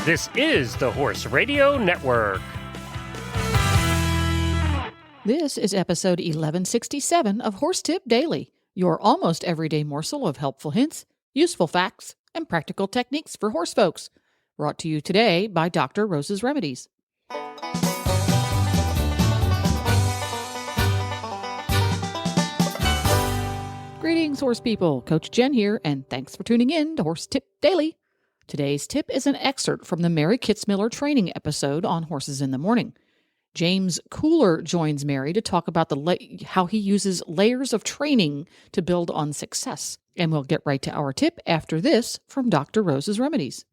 This is the Horse Radio Network. This is episode 1167 of Horse Tip Daily, your almost everyday morsel of helpful hints, useful facts, and practical techniques for horse folks. Brought to you today by Dr. Rose's Remedies. Greetings, horse people. Coach Jen here, and thanks for tuning in to Horse Tip Daily. Today's tip is an excerpt from the Mary Kitzmiller training episode on Horses in the Morning. James Cooler joins Mary to talk about how he uses layers of training to build on success. And we'll get right to our tip after this from Dr. Rose's Remedies.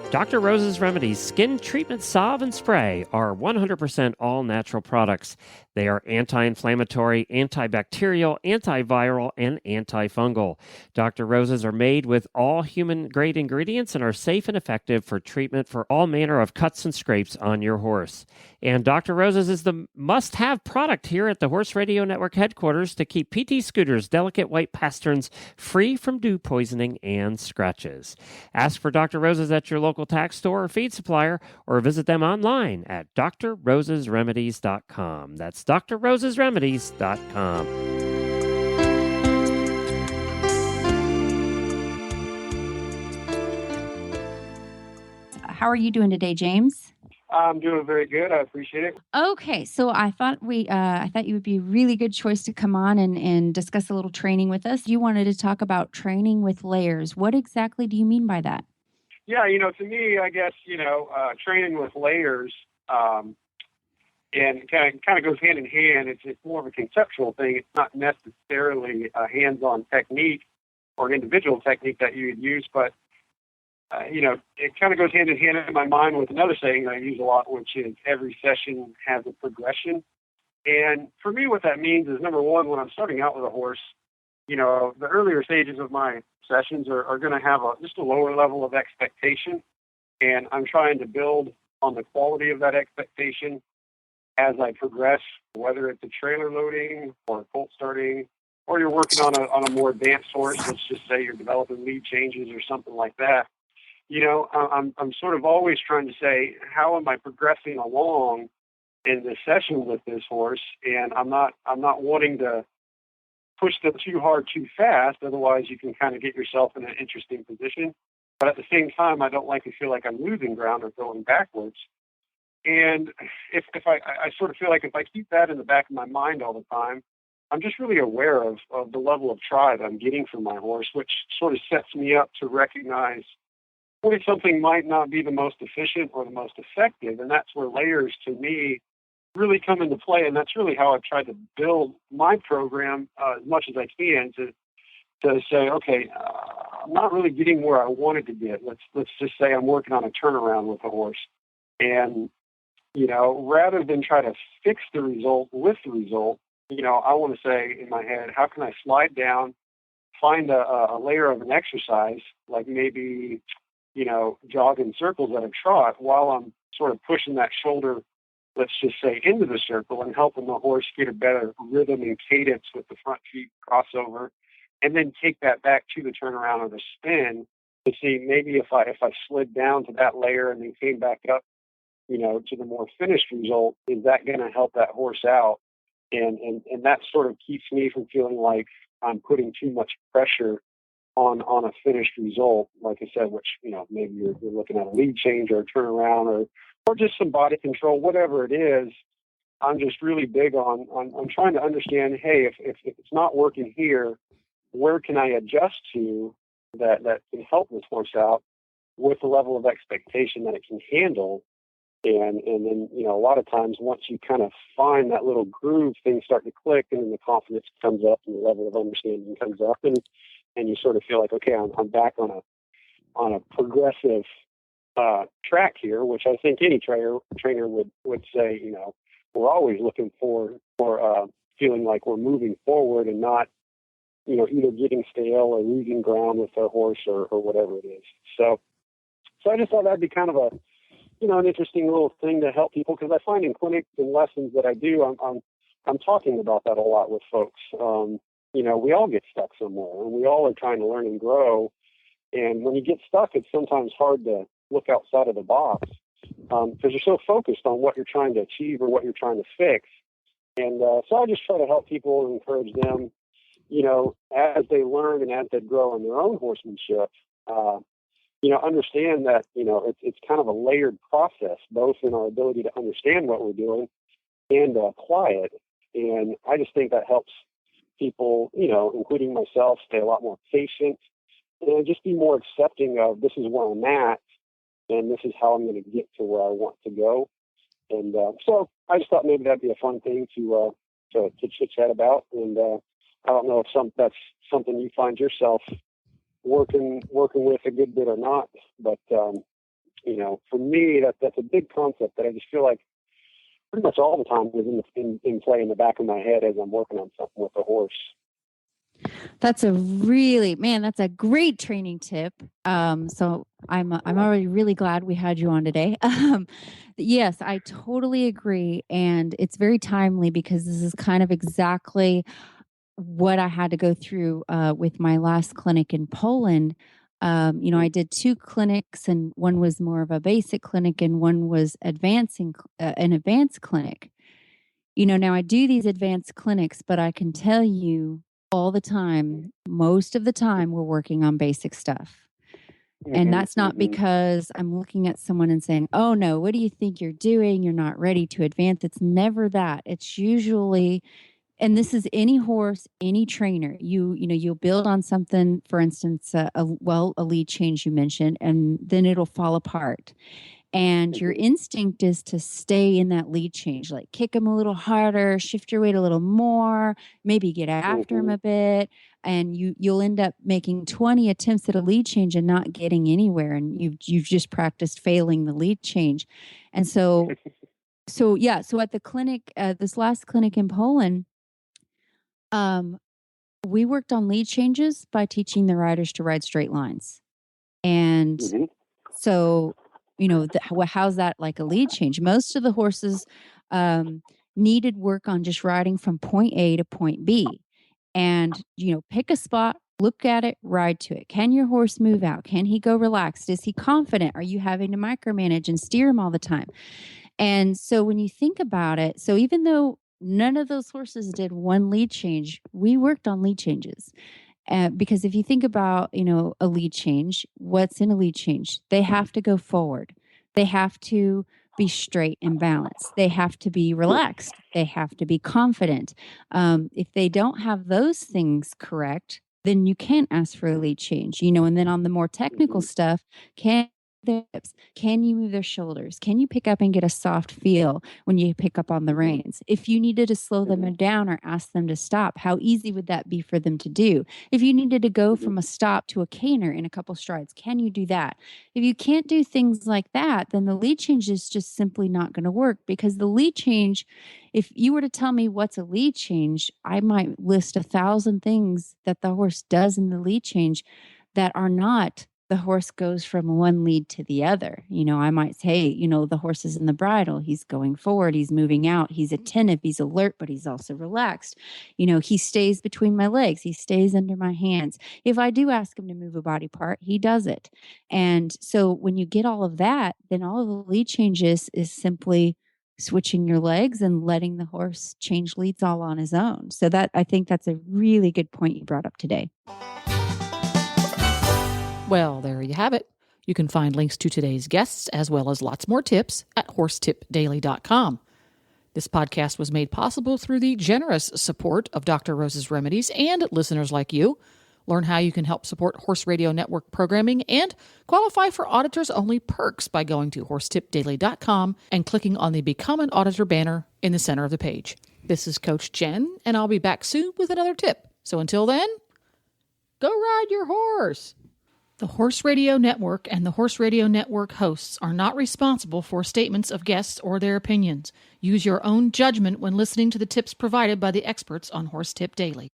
Dr. Rose's Remedies Skin Treatment Salve and Spray are 100% all-natural products. They are anti-inflammatory, antibacterial, antiviral, and antifungal. Dr. Rose's are made with all human-grade ingredients and are safe and effective for treatment for all manner of cuts and scrapes on your horse. And Dr. Rose's is the must-have product here at the Horse Radio Network headquarters to keep PT Scooter's delicate white pasterns free from dew poisoning and scratches. Ask for Dr. Rose's at your local tax store or feed supplier, or visit them online at drrosesremedies.com. That's drrosesremedies.com. How are you doing today, James? I'm doing very good. I appreciate it. Okay, so I thought you would be a really good choice to come on and discuss a little training with us. You wanted to talk about training with layers. What exactly do you mean by that? Yeah, to me, I guess, training with layers and kind of goes hand in hand. It's more of a conceptual thing. It's not necessarily a hands-on technique or an individual technique that you would use, but it kind of goes hand in hand in my mind with another saying that I use a lot, which is every session has a progression. And for me, what that means is, number one, when I'm starting out with a horse, the earlier stages of my sessions are going to have just a lower level of expectation. And I'm trying to build on the quality of that expectation as I progress, whether it's a trailer loading or colt starting, or you're working on a more advanced horse. Let's just say you're developing lead changes or something like that. I'm sort of always trying to say, how am I progressing along in this session with this horse? And I'm not wanting to push them too hard too fast. Otherwise, you can kind of get yourself in an interesting position. But at the same time, I don't like to feel like I'm losing ground or going backwards. And if I sort of feel like if I keep that in the back of my mind all the time, I'm just really aware of the level of try that I'm getting from my horse, which sort of sets me up to recognize when something might not be the most efficient or the most effective. And that's where layers, to me, really come into play. And that's really how I've tried to build my program as much as I can to say, okay, I'm not really getting where I wanted to get. Let's just say I'm working on a turnaround with a horse. And, rather than try to fix the result with the result, I want to say in my head, how can I slide down, find a layer of an exercise, like maybe, jog in circles at a trot, while I'm sort of pushing that shoulder, let's just say, into the circle and helping the horse get a better rhythm and cadence with the front feet crossover, and then take that back to the turnaround or the spin to see maybe if I slid down to that layer and then came back up, to the more finished result, is that going to help that horse out? And that sort of keeps me from feeling like I'm putting too much pressure on a finished result, like I said, which, maybe you're looking at a lead change or a turnaround or just some body control, whatever it is. I'm just really big on trying to understand, hey, if it's not working here, where can I adjust to that can help this horse out with the level of expectation that it can handle? And then, a lot of times once you kind of find that little groove, things start to click, and then the confidence comes up and the level of understanding comes up, and you sort of feel like, okay, I'm back on a progressive track here, which I think any trainer would say, we're always looking for feeling like we're moving forward and not, either getting stale or losing ground with our horse or whatever it is. So I just thought that'd be kind of an interesting little thing to help people, because I find in clinics and lessons that I do, I'm talking about that a lot with folks. we all get stuck somewhere, and we all are trying to learn and grow. And when you get stuck, it's sometimes hard to look outside of the box because you're so focused on what you're trying to achieve or what you're trying to fix. And so I just try to help people and encourage them, as they learn and as they grow in their own horsemanship, understand that, it's kind of a layered process, both in our ability to understand what we're doing and apply it. And I just think that helps people, including myself, stay a lot more patient and just be more accepting of this is where I'm at and this is how I'm going to get to where I want to go. And so I just thought maybe that'd be a fun thing to chit chat about. And I don't know if that's something you find yourself working with a good bit or not, but for me, that's a big concept that I just feel like pretty much all the time is in play in the back of my head as I'm working on something with a horse. That's that's a great training tip. So I'm already really glad we had you on today. Yes, I totally agree. And it's very timely because this is kind of exactly what I had to go through with my last clinic in Poland. I did 2 clinics, and one was more of a basic clinic and one was an advanced clinic. Now I do these advanced clinics, but I can tell you all the time, most of the time, we're working on basic stuff. And that's not because I'm looking at someone and saying, oh no, what do you think you're doing? You're not ready to advance. It's never that. It's usually, and this is any horse, any trainer, you'll build on something, for instance, a lead change you mentioned, and then it'll fall apart. And your instinct is to stay in that lead change, like kick him a little harder, shift your weight a little more, maybe get after him a bit. And you'll end up making 20 attempts at a lead change and not getting anywhere. And you've just practiced failing the lead change. And so at the clinic, this last clinic in Poland, we worked on lead changes by teaching the riders to ride straight lines. And so, how's that like a lead change? Most of the horses needed work on just riding from point A to point B. And, pick a spot, look at it, ride to it. Can your horse move out? Can he go relaxed? Is he confident? Are you having to micromanage and steer him all the time? And so when you think about it, so even though none of those horses did one lead change, we worked on lead changes. Because if you think about, a lead change, what's in a lead change? They have to go forward. They have to be straight and balanced. They have to be relaxed. They have to be confident. If they don't have those things correct, then you can't ask for a lead change, and then on the more technical stuff, can you move their shoulders? Can you pick up and get a soft feel when you pick up on the reins? If you needed to slow them down or ask them to stop, how easy would that be for them to do? If you needed to go from a stop to a canter in a couple strides, can you do that? If you can't do things like that, then the lead change is just simply not going to work, because the lead change, if you were to tell me what's a lead change, I might list 1,000 things that the horse does in the lead change that are not the horse goes from one lead to the other. I might say, the horse is in the bridle. He's going forward. He's moving out. He's attentive. He's alert, but he's also relaxed. He stays between my legs. He stays under my hands. If I do ask him to move a body part, he does it. And so when you get all of that, then all of the lead changes is simply switching your legs and letting the horse change leads all on his own. So I think that's a really good point you brought up today. Well, there you have it. You can find links to today's guests as well as lots more tips at horsetipdaily.com. This podcast was made possible through the generous support of Dr. Rose's Remedies and listeners like you. Learn how you can help support Horse Radio Network programming and qualify for auditors-only perks by going to horsetipdaily.com and clicking on the Become an Auditor banner in the center of the page. This is Coach Jen, and I'll be back soon with another tip. So until then, go ride your horse. The Horse Radio Network and the Horse Radio Network hosts are not responsible for statements of guests or their opinions. Use your own judgment when listening to the tips provided by the experts on Horse Tip Daily.